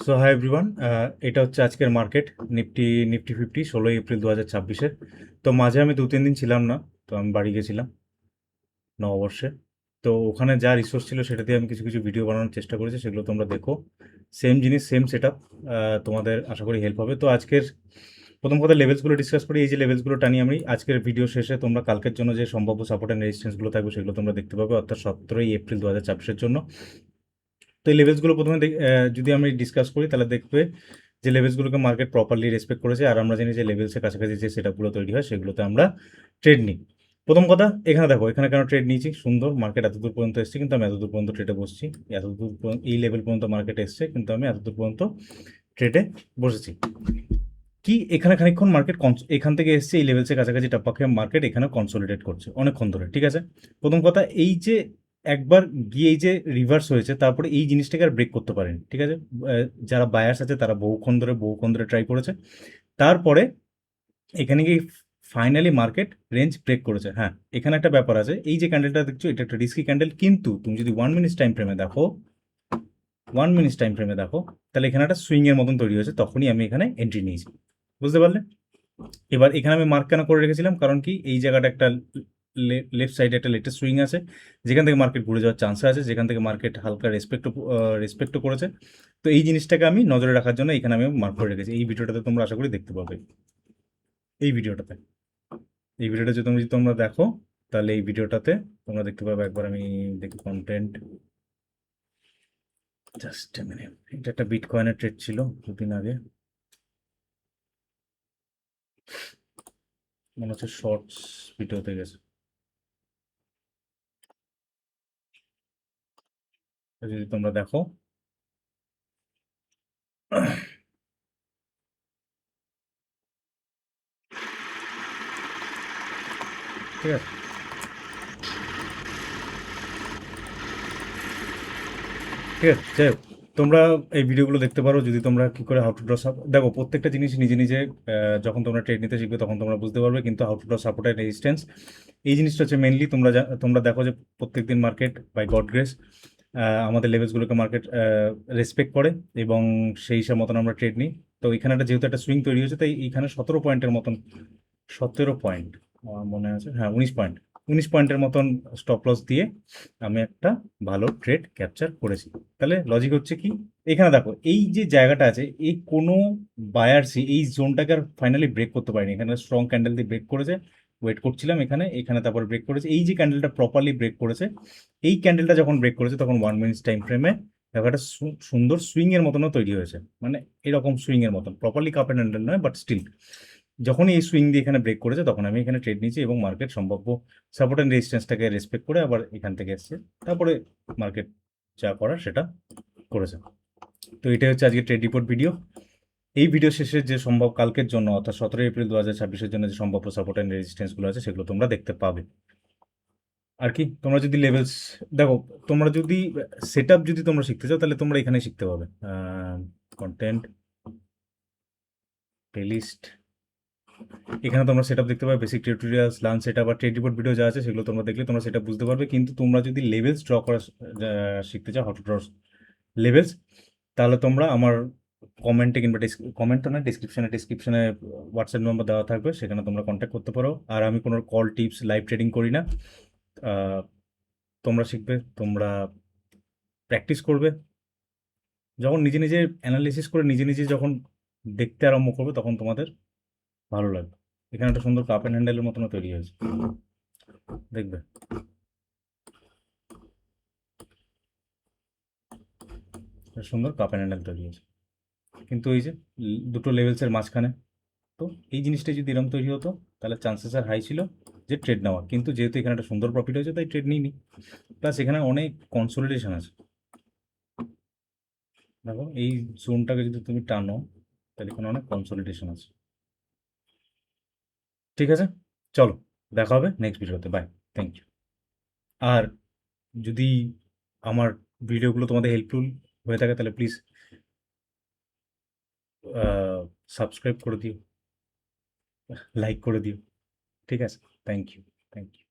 So hi everyone, এটা হচ্ছে আজকের মার্কেট নিফটি 50 16 এপ্রিল 2026-এর। তো মাঝে আমি 2-3 দিন ছিলাম না। তো আমি বাড়ি গেছিলাম নববর্ষে। তো ওখানে যা রিসোর্স ছিল সেটা দিয়ে আমি কিছু কিছু ভিডিও বানানোর চেষ্টা করেছি, সেগুলো তোমরা দেখো। সেম জিনিস সেম সেট আপ, তোমাদের আশা করি হেল্প হবে। তো আজকের প্রথম কথা লেভেলসগুলো ডিসকাস করি। এই যে লেভেলসগুলো টানি আমি আজকের ভিডিও শেষে, তোমরা কালকের জন্য যে সম্ভাব্য সাপোর্ট অ্যান্ড রেজিস্ট্যান্সগুলো থাকবে সেগুলো তোমরা দেখতে পাবে, অর্থাৎ 17 এপ্রিল 2026-এর জন্য। তো এই লেভেলসগুলো প্রথমে যদি আমি ডিসকাস করি তাহলে দেখবে যে লেভেলসগুলোকে মার্কেট প্রপারলি রেসপেক্ট করেছে, আর আমরা জানি যে লেভেলসের কাছাকাছি যে সেটআপগুলো তৈরি হয় সেগুলোতে আমরা ট্রেড নিই। প্রথম কথা, এখানে দেখো এখানে কেন ট্রেড নিয়েছি। সুন্দর মার্কেট এতদূর পর্যন্ত এসছে, কিন্তু আমি এতদূর পর্যন্ত ট্রেডে বসছি। এই লেভেল পর্যন্ত মার্কেট এসছে, কিন্তু আমি এতদূর পর্যন্ত ট্রেডে বসেছি। কি এখানে খানিকক্ষণ মার্কেট এখান থেকে এসছে এই লেভেলসের কাছাকাছি টাপ্পাকে মার্কেট এখানে কনসোলিডেট করছে অনেকক্ষণ ধরে, ঠিক আছে। প্রথম কথা, এই যে একবার গিয়ে এই যে রিভার্স হয়েছে, তারপরে এই জিনিসটাকে আর ব্রেক করতে পারেনি, ঠিক আছে। যারা বায়ার্স আছে তারা বহুক্ষণ ধরে ট্রাই করেছে। তারপরে এখানে গিয়ে ফাইনালি মার্কেট রেঞ্জ ব্রেক করেছে। হ্যাঁ, এখানে একটা ব্যাপার আছে, এই যে ক্যান্ডেলটা দেখছো এটা একটা রিস্কি ক্যান্ডেল, কিন্তু তুমি যদি 1 মিনিট টাইম ফ্রেমে দেখো, 1 মিনিট টাইম ফ্রেমে দেখো, তাহলে এখানে একটা সুইং এর মতন তৈরি হয়েছে, তখনই আমি এখানে এন্ট্রি নিয়েছি। বুঝতে পারলে? এবার এখানে আমি মার্ক কেন করে রেখেছিলাম, কারণ কি এই জায়গাটা একটা লেফট সাইডে একটা লেটেস্ট সুইং আছে, যেখান থেকে মার্কেট ঘুরে যাওয়ার চান্স আছে, যেখান থেকে মার্কেট হালকা রেসপেক্টও করেছে। তো এই জিনিসটাকে আমি নজরে রাখার জন্য এখানে আমি মার্ক করে রেখেছি। এই ভিডিওটাতে তোমরা আশা করি দেখতে পাবে। এই ভিডিওটাতে এই ভিডিওটা যদি তোমরা দেখো, তাহলে এই ভিডিওটাতে তোমরা দেখতে পাবে। একবার আমি দেখি কন্টেন্ট, জাস্ট মিনিট। এটা একটা বিটকয়েনের ট্রেড ছিল 2 দিন আগে, মনে হচ্ছে শর্টস ভিডিওতে গেছে। যদি তোমরা দেখো, ঠিক আছে, ঠিক আছে, যাই হোক, তোমরা এই ভিডিওগুলো দেখতে পারো। যদি তোমরা কি করে হাউ টু ড্র দেখো, প্রত্যেকটা জিনিস নিজে নিজে যখন তোমরা ট্রেড নিতে শিখবে তখন তোমরা বুঝতে পারবে, কিন্তু how to draw support and resistance এই জিনিসটা হচ্ছে মেনলি। তোমরা দেখো যে প্রত্যেকদিন মার্কেট বাই গড গ্রেস আমাদের লেভেলসগুলোকে মার্কেট রেসপেক্ট করে, এবং সেই হিসাব মতন আমরা ট্রেড নিই। তো এখানে যেহেতু একটা সুইং তৈরি হয়েছে, তাই এখানে 17 পয়েন্টের মতন, 17 পয়েন্ট আমার মনে আছে, হ্যাঁ 19 পয়েন্টের মতন স্টপ লস দিয়ে আমি একটা ভালো ট্রেড ক্যাপচার করেছি। তাহলে লজিক হচ্ছে কি, এখানে দেখো এই যে জায়গাটা আছে, এই কোনো বায়ার্সই এই জোনটাকে আর ফাইনালি ব্রেক করতে পারেনি। এখানে স্ট্রং ক্যান্ডেল দিয়ে ব্রেক করেছে, ওয়েট করছিলাম এখানে, তারপর ব্রেক করেছে। এই যে ক্যান্ডেলটা প্রপারলি ব্রেক করেছে, এই ক্যান্ডেলটা যখন ব্রেক করেছে তখন 1 মিনিট টাইম ফ্রেমে দেখো একটা সুন্দর সুইং এর মতনও তৈরি হয়েছে, মানে এরকম সুইং এর মতন, প্রপারলি কাপ অ্যান্ড হ্যান্ডেল নয়, বাট স্টিল যখনই এই সুইং দিয়ে এখানে ব্রেক করেছে তখন আমি এখানে ট্রেড নিয়েছি, এবং মার্কেট সম্ভাব্য সাপোর্ট অ্যান্ড রেজিস্ট্যান্সটাকে রেসপেক্ট করে আবার এখান থেকে এসছে। তারপরে মার্কেট যা করার সেটা করেছে। তো এটাই হচ্ছে আজকে ট্রেড রিপোর্ট ভিডিও। এই ভিডিও শেষে যে সম্ভব কালকের জন্য, অর্থাৎ 17 এপ্রিল 2026-এর জন্য যে সম্ভাব্য সাপোর্ট অ্যান্ড রেজিস্ট্যান্সগুলো আছে সেগুলো তোমরা দেখতে পাবে। আর কি, তোমরা যদি লেভেলস দেখো, তোমরা যদি সেট আপ যদি তোমরা শিখতে চাও তাহলে তোমরা এখানে শিখতে পাবে। কন্টেন্ট, প্লেলিস্ট, এখানে তোমরা সেটআপ দেখতে পাবে, বেসিক টিউটোরিয়ালস, লার্ন সেটআপ আর ট্রেড রিপোর্ট ভিডিও যা আছে সেগুলো তোমরা দেখলে তোমরা সেটা বুঝতে পারবে। কিন্তু তোমরা যদি লেভেলস ড্র করা শিখতে চাও, হাউ টু ড্র লেভেলস, তাহলে তোমরা আমার কমেন্টে কিংবা কমেন্ট তো না, ডিসক্রিপশনে হোয়াটসঅ্যাপ নম্বর দেওয়া থাকবে, সেখানে তোমরা কন্ট্যাক্ট করতে পারো। আর আমি কোনো কল টিপস লাইভ ট্রেডিং করি না। আহ, তোমরা শিখবে, তোমরা প্র্যাকটিস করবে, যখন নিজে নিজে অ্যানালিসিস করে নিজে নিজে যখন দেখতে আরম্ভ করবে তখন তোমাদের ভালো লাগবে। এখানে একটা সুন্দর কাপ অ্যান্ড হ্যান্ডেলের মতনও তৈরি হয়েছে, দেখবে একটা সুন্দর কাপ অ্যান্ড হ্যান্ডেল তৈরি হয়েছে। কিন্তু এই যে দুটো লেভেলসের মাঝখানে, তো এই জিনিসটা যদি এরকম তৈরি হতো তাহলে চান্সেস আর হাই ছিল যে ট্রেড নেওয়ার, কিন্তু যেহেতু এখানে একটা সুন্দর প্রফিট হয়েছে তাই ট্রেড নিইনি। প্লাস এখানে অনেক কনসোলিডেশন আছে। দেখো এই জোনটাকে যদি তুমি টানো তাহলে এখানে অনেক কনসোলিডেশন আছে। ঠিক আছে, চলো, দেখা হবে নেক্সট ভিডিওতে। By, thank you. আর যদি আমার ভিডিওগুলো তোমাদের হেল্পফুল হয়ে থাকে তাহলে প্লিজ সাবস্ক্রাইব করে দিও, লাইক করে দিও। ঠিক আছে, থ্যাংক ইউ, থ্যাংক ইউ।